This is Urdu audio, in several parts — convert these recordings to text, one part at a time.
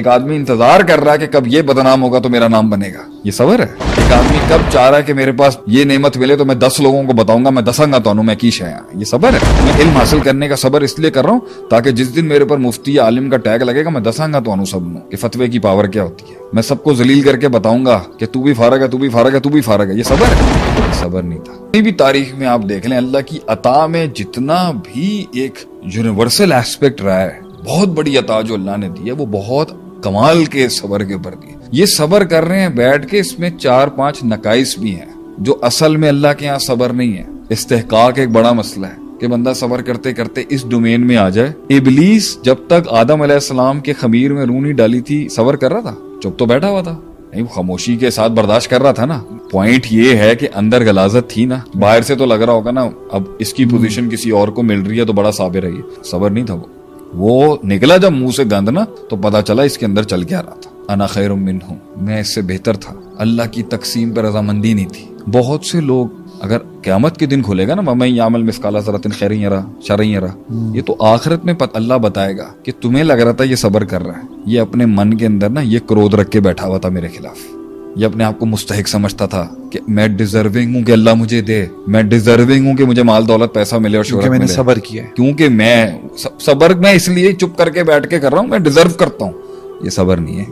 ایک آدمی انتظار کر رہا ہے کہ کب یہ بدنام ہوگا تو میرا نام بنے گا، یہ صبر ہے۔ ایک آدمی کب چاہ رہا ہے کہ میرے پاس یہ نعمت ملے تو میں 10 لوگوں کو بتاؤں گا، میں دساں گا تو میں کی شایا، یہ صبر ہے۔ میں علم حاصل کرنے کا صبر اس لیے کر رہا ہوں تاکہ جس دن میرے پر مفتی یا عالم کا ٹیگ لگے گا میں دساں گا تو سب نو کہ فتوے کی پاور کیا ہوتی ہے، میں سب کو ذلیل کر کے بتاؤں گا کہ تو بھی فارغ ہے، تو بھی فارغ ہے، تو بھی فارغ ہے، یہ صبر ہے۔ صبر نہیں تھا۔ کہیں بھی تاریخ میں آپ دیکھ لیں اللہ کی عطا میں جتنا بھی ایک یونیورسل ایسپیکٹ رہا ہے، بہت بڑی عطا جو اللہ نے دی ہے وہ بہت کمال کے صبر کے اوپر دی۔ یہ صبر کر رہے ہیں بیٹھ کے، اس میں 4-5 نقائص بھی ہیں جو اصل میں اللہ کے ہاں صبر نہیں ہے۔ استحقاق ایک بڑا مسئلہ ہے کہ بندہ صبر کرتے کرتے اس ڈومین میں آ جائے۔ ابلیس جب تک آدم علیہ السلام کے خمیر میں روح نہیں ڈالی تھی صبر کر رہا تھا، چپ تو بیٹھا ہوا تھا، نہیں خاموشی کے ساتھ برداشت کر رہا تھا نا۔ پوائنٹ یہ ہے کہ اندر غلاظت تھی نا، باہر سے تو لگ رہا ہوگا نا اب اس کی پوزیشن کسی اور کو مل رہی ہے تو بڑا صابر ہے، یہ صبر نہیں تھا۔ وہ نکلا جب منہ سے گند نا تو پتا چلا اس کے اندر چل کیا رہا تھا۔ انا خیر منہ، میں اس سے بہتر تھا۔ اللہ کی تقسیم پر رضامندی نہیں تھی۔ بہت سے لوگ اگر قیامت کے دن کھلے گا نا وَمَن يَعْمَلْ مِثْقَالَ ذَرَّةٍ خَيْرًا يَرَهُ شَرًّا يَرَهُ، یہ تو آخرت میں اللہ بتائے گا کہ تمہیں لگ رہا تھا یہ صبر کر رہا ہے، یہ اپنے من کے اندر نا یہ کرودھ رکھ کے بیٹھا ہوا تھا میرے خلاف، یہ اپنے آپ کو مستحق سمجھتا تھا کہ میں ڈیزرونگ ہوں کہ اللہ مجھے دے، میں ڈیزرونگ ہوں کہ مجھے مال دولت پیسہ ملے اور شہرت ملے، میں نے صبر کیا ہے، کیونکہ میں صبر میں اس لیے چپ کر کے بیٹھ کے کر رہا ہوں، میں ڈیزرو کرتا ہوں۔ یہ صبر نہیں ہے،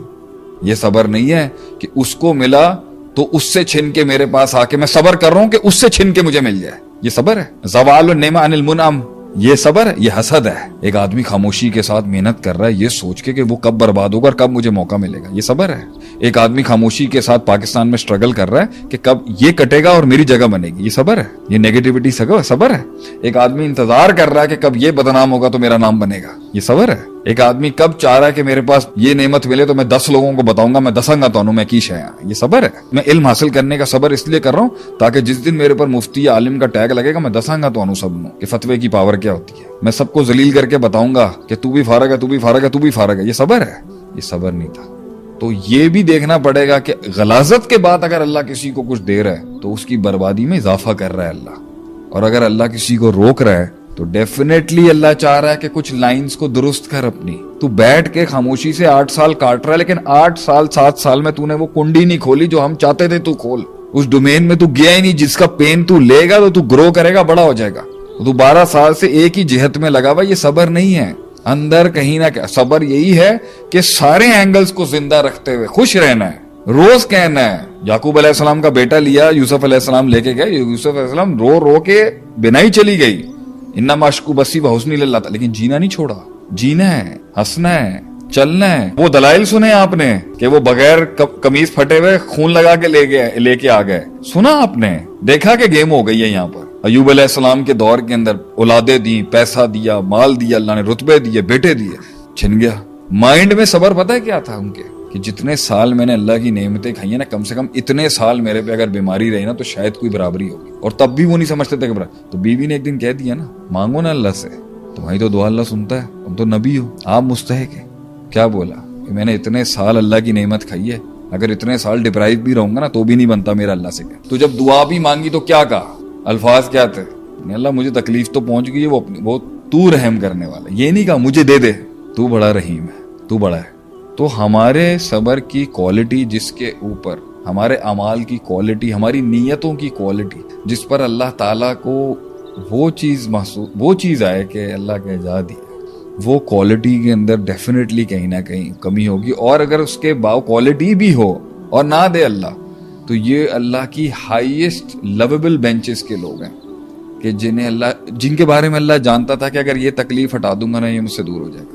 یہ صبر نہیں ہے کہ اس کو ملا تو اس سے چھن کے میرے پاس آ کے میں صبر کر رہا ہوں کہ اس سے چھن کے مجھے مل جائے، یہ صبر ہے۔ زوال النعمہ عن المنعم، یہ صبر ہے، یہ حسد ہے۔ ایک آدمی خاموشی کے ساتھ محنت کر رہا ہے یہ سوچ کے کہ وہ کب برباد ہوگا اور کب مجھے موقع ملے گا، یہ صبر ہے۔ ایک آدمی خاموشی کے ساتھ پاکستان میں سٹرگل کر رہا ہے کہ کب یہ کٹے گا اور میری جگہ بنے گی، یہ صبر ہے۔ یہ نیگیٹیوٹی صبر ہے۔ ایک آدمی انتظار کر رہا ہے کہ کب یہ بدنام ہوگا تو میرا نام بنے گا، یہ صبر ہے۔ ایک آدمی کب چاہ رہا ہے کہ میرے پاس یہ نعمت ملے تو میں 10 لوگوں کو بتاؤں گا، میں دساں گا تو میں کی شایا، یہ صبر ہے۔ میں علم حاصل کرنے کا صبر اس لیے کر رہا ہوں تاکہ جس دن میرے پر مفتی یا عالم کا ٹیگ لگے گا میں دساں گا تو سب نو کہ فتوے کی پاور کیا ہوتی ہے، میں سب کو ذلیل کر کے بتاؤں گا کہ تو بھی فارغ ہے، تو بھی فارغ ہے، تو بھی فارغ ہے، یہ صبر ہے۔ یہ صبر نہیں تھا۔ تو یہ بھی دیکھنا پڑے گا کہ غلاظت کے بعد اگر اللہ کسی کو کچھ دے رہا ہے تو اس کی بربادی میں اضافہ کر رہا ہے اللہ، اور اگر اللہ کسی کو روک رہا ہے تو ڈیفینیٹلی اللہ چاہ رہا ہے کہ کچھ لائنز کو درست کر اپنی۔ تو بیٹھ کے خاموشی سے 8 سال کاٹ رہا ہے، لیکن 8 سال 7 سال میں تو نے وہ کنڈی نہیں کھولی جو ہم چاہتے تھے تو کھول، اس ڈومین میں تو گیا ہی نہیں جس کا پین تو لے گا تو گرو کرے گا، بڑا ہو جائے گا۔ تو 12 سال سے ایک ہی جہت میں لگا ہوا، یہ صبر نہیں ہے۔ اندر کہیں نہ کہیں صبر یہی ہے کہ سارے اینگلز کو زندہ رکھتے ہوئے خوش رہنا ہے، روز کہنا ہے۔ یعقوب علیہ السلام کا بیٹا لیا، یوسف علیہ السلام لے کے گئے، یوسف علیہ السلام رو رو کے بنائی چلی گئی، انما اشکو بسی وحزنی للہ، لیکن جینا نہیں چھوڑا۔ جینا ہے، ہنسنا ہے، چلنا ہے۔ وہ دلائل سنے آپ نے کہ وہ بغیر قمیض پھٹے ہوئے خون لگا کے لے کے آ گئے، سنا آپ نے، دیکھا کہ گیم ہو گئی ہے یہاں پر۔ ایوب علیہ السلام کے دور کے اندر اولادیں دی، پیسہ دیا، مال دیا، اللہ نے رتبے دیے، بیٹے دیے، چھن گیا۔ مائنڈ میں صبر پتہ ہے کیا تھا ان کے کہ جتنے سال میں نے اللہ کی نعمتیں کھائی ہیں نا، کم سے کم اتنے سال میرے پہ اگر بیماری رہی نا تو شاید کوئی برابری ہوگی، اور تب بھی وہ نہیں سمجھتے تھے کہ تو بیوی نے ایک دن کہہ دیا نا مانگو نا اللہ سے، تمہاری تو دعا اللہ سنتا ہے، تم تو نبی ہو، آپ مستحق ہیں۔ کیا بولا کہ میں نے اتنے سال اللہ کی نعمت کھائی ہے، اگر اتنے سال ڈپرائیو بھی رہوں گا نا تو بھی نہیں بنتا میرا اللہ سے۔ تو جب دعا بھی مانگی تو کیا کہا، الفاظ کیا تھے، اللہ مجھے تکلیف تو پہنچ گئی ہے، وہ تو رحم کرنے والا، یہ نہیں کہا مجھے دے دے، تو بڑا رحیم ہے، تو بڑا ہے۔ تو ہمارے صبر کی کوالٹی جس کے اوپر، ہمارے اعمال کی کوالٹی، ہماری نیتوں کی کوالٹی جس پر اللہ تعالیٰ کو وہ چیز آئے کہ اللہ کے جا دیا، وہ کوالٹی کے اندر ڈیفینیٹلی کہیں نہ کہیں کمی ہوگی۔ اور اگر اس کے کوالٹی بھی ہو اور نہ دے اللہ، تو یہ اللہ کی ہائیسٹ لویبل بینچز کے لوگ ہیں کہ جن کے بارے میں اللہ جانتا تھا کہ اگر یہ تکلیف ہٹا دوں گا نا یہ مجھ سے دور ہو جائے گا۔